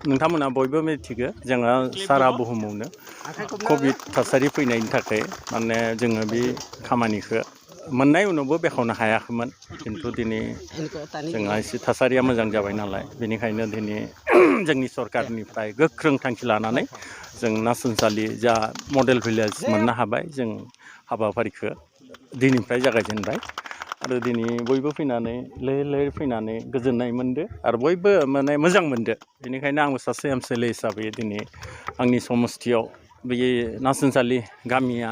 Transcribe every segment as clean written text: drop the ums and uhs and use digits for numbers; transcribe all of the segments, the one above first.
नोंथांमोना बयबो मिथिगो जोङो सारा बुहुमावनो कभिड थासारि फैनायनि थाखाय माने जोङो बे खामानिखौ मोननाय उनावबो बेखावनो हायाखैमोन खिन्थु दिनै जोंहा एसे थासारिया मोजां जाबाय नालाय बेनिखायनो दिनै जोंनि सरकारनिफ्राय गोख्रों थांखि लानानै जों नासनसालि जा मडेल भिलेज मोननो हाबाय जों हाबाफारिखौ दिनैनिफ्राय जागायजेनबाय आरो दिनै बयबो फैनानै लैहोर लैहोर फैनानै गोजोननाय मोनदो आरो बयबो माने मोजां मोनदो बेनिखायनो आंबो सासे एमसिएलए हिसाबै दिनै आंनि समस्थियाव बे नासनसालि गामिया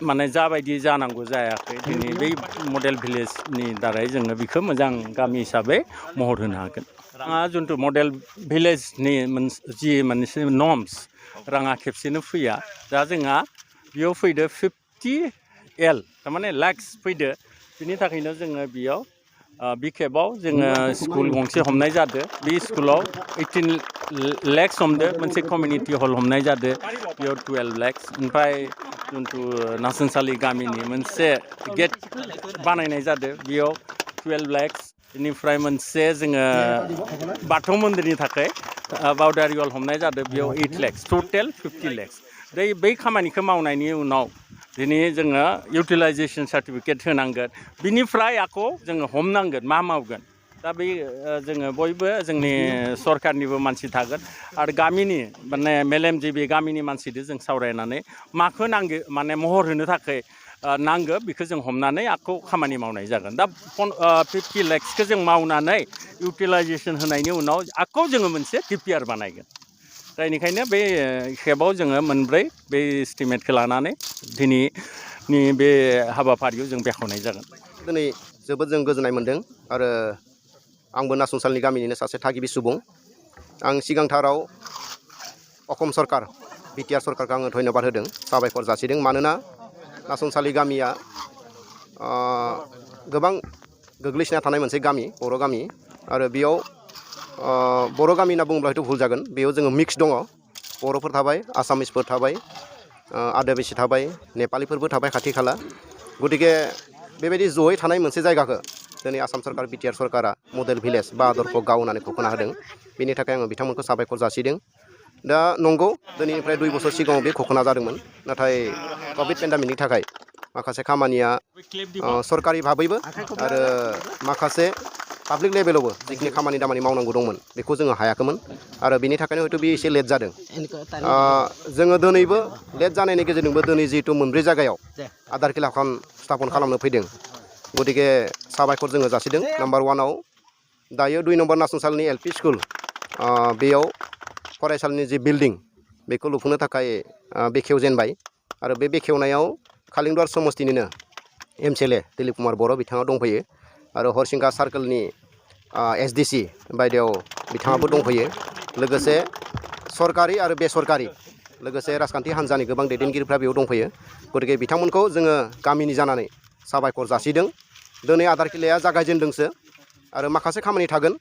माने जाबायदि जानांगौ जायाखै दिनै बै मडेल भिलेजनि दारै जोङो बेखौ मोजां गामि हिसाबै महर होनो हागोन राङा जिथु मडेल भिलेजनि जि मोनसे नर्म्स राङा खेबसेनो फैया दा जोंहा बेयाव फैदो 50L थारमाने लाक्स फैदो बिनि थाखायनो जोङो बेयाव बि खेबाव जोङो स्कुल गंसे हमनाय जादो बे स्कुलाव 18 लाक्स हमदो मोनसे कमिउनिटि हल हमनाय जादो बेयाव 12 लाक्स ओमफ्राय जिथु नासनसालि गामिनि मोनसे गेट बानायनाय जादो बेयाव 12 लाक्स बेनिफ्राय मोनसे जोङो बाथौ मन्दिरनि थाखाय बाउडारि वाल हमनाय जादो बेयाव 8 लाक्स टटेल 50 लाक्स बै खामानिखौ मावनायनि उनाव दिनै जोङो इउटिलाइजेसन सार्टिफिकेट होनांगोन बिनिफ्राय आखौ जोङो हमनांगोन मा मावगोन दा बे जोङो बयबो जोंनि सरकारनिबो मानसि थागोन आरो गामिनि माने मेलेमजिबि गामिनि मानसिजों जों सावरायनानै माखौ नांगौ माने महर होनो थाखाय नांगौ बेखौ जों हमनानै आखौ खामानि मावनाय जागोन दा 50 लाक्सखौ जों मावनानै इउटिलाइजेसन होनायनि उनाव आखौ जोङो मोनसे DPR बानायगोन दा बेनिखायनो बे खेबाव जोङो मोनब्रै बे एस्टिमेटखौ लानानै दिनैनि बे हाबाफारियाव जों बेखेवनाय जागोन दिनै जोबोद जों गोजोननाय मोन्दों आरो आंबो नासनसालनि गामिनिनो सासे थागिबि सुबुं आं सिगांथाराव असम सरकार बिटिआर सरकारखौ आङो धन्यबाद होदों साबायखर जासिदों मानोना नासनसालि गामिया गोबां गोग्लैसोना थानाय मोनसे गामि बर' गामि आरो बेयाव बर' गामि होनना बुङोब्ला हयथ' भुल जागोन बेयाव जोङो मिक्स दङ बर'फोर थाबाय आसामिसफोर थाबाय आदिबासि थाबाय नेपालिफोरबो थाबाय खाथि खाला गतिके बेबायदि जयै थानाय मोनसे जायगाखौ दिनै आसाम सरकार बिटिआर सरकारा मडेल भिलेज बा आदर्श गाव होननानै घोषणा होदों बेनि थाखाय आङो बिथांमोनखौ साबायखर जासिदों दा नंगौ दिनैनिफ्राय 2 बोसोर सिगाङाव बे घोषणा जादोंमोन नाथाय कभिड पेन्डेमिकनि थाखाय माखासे खामानिया सरकारि भाबैबो आरो माखासे पाब्लिक लेभेलावबो जिखिनि खामानि दामानि मावनांगौ दंमोन बेखौ जोङो हायाखैमोन आरो बेनि थाखायनो हयथ' बे एसे लेट जादों जोङो दिनैबो लेट जानायनि गेजेरजोंबो दिनै जिहेतु मोनब्रै जायगायाव आधार किलाखन स्थापन खालामनो फैदों गतिके साबायखर जोङो जासिदों नाम्बार 1आव दायो 2 नम्बर नासनसालिनि LP स्कुल बेयाव फरायसालिनि जि बिल्डिं बेखौ लुफुंनो थाखाय बेखेवजेनबाय आरो बे बेखेवनायाव कालिंदुवार समस्तिनिनो एमसिएलए दिलीप कुमार बर' बिथाङा दंफैयो आरो हरसिंगा सार्कोलनि SDC बायदियाव बिथाङाबो दंफैयो लोगोसे सरकारि आरो बेसरकारि लोगोसे राजखान्थि हान्जानि गोबां दैदेनगिरिफ्रा बेयाव दंफैयो गतिके बिथांमोनखौ जोङो गामिनि जानानै साबायखर जासिदों दिनै आधार किलाया जागायजेनदोंसो आरो माखासे खामानि थागोन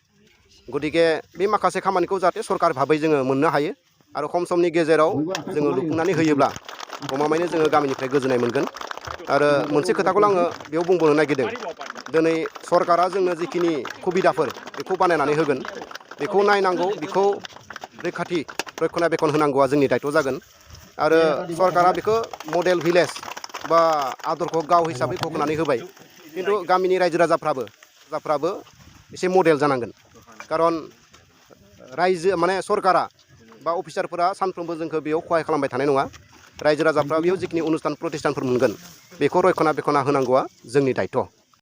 गतिके बे माखासे खामानिखौ जाहाथे सरकार भाबै जोङो मोननो हायो आरो खम समनि गेजेराव जोङो लुफुंनानै होयोब्ला गमामायैनो जोङो गामिनिफ्राय गोजोननाय मोनगोन आरो मोनसे खोथाखौ आङो बेयाव बुंबावनो नागिरदों दिनै सरकारा जोंनो जिखिनि सुबिदाफोर बेखौ बानायनानै होगोन बेखौ नायनांगौ बेखौ रैखाथि रक्षनाबेक्षन होनांगौआ जोंनि दायथ' जागोन आरो सरकारा बेखौ मडेल भिलेज बा आदर्श गाव हिसाबै घोषणानै होबाय खिन्थु गामिनि रायजो राजाफ्राबो एसे मडेल जानांगोन खारन रायजो माने सरकारा बा अफिसारफोरा सानफ्रोमबो जोंखौ बेयाव खहाय खालामबाय थानाय नङा रायजो राजाफ्रा बेयाव जिखिनि अनुस्थान प्रतिष्ठानफोर मोनगोन बेखौ रक्षनाबेक्षना होनांगौआ जोंनि दायथ'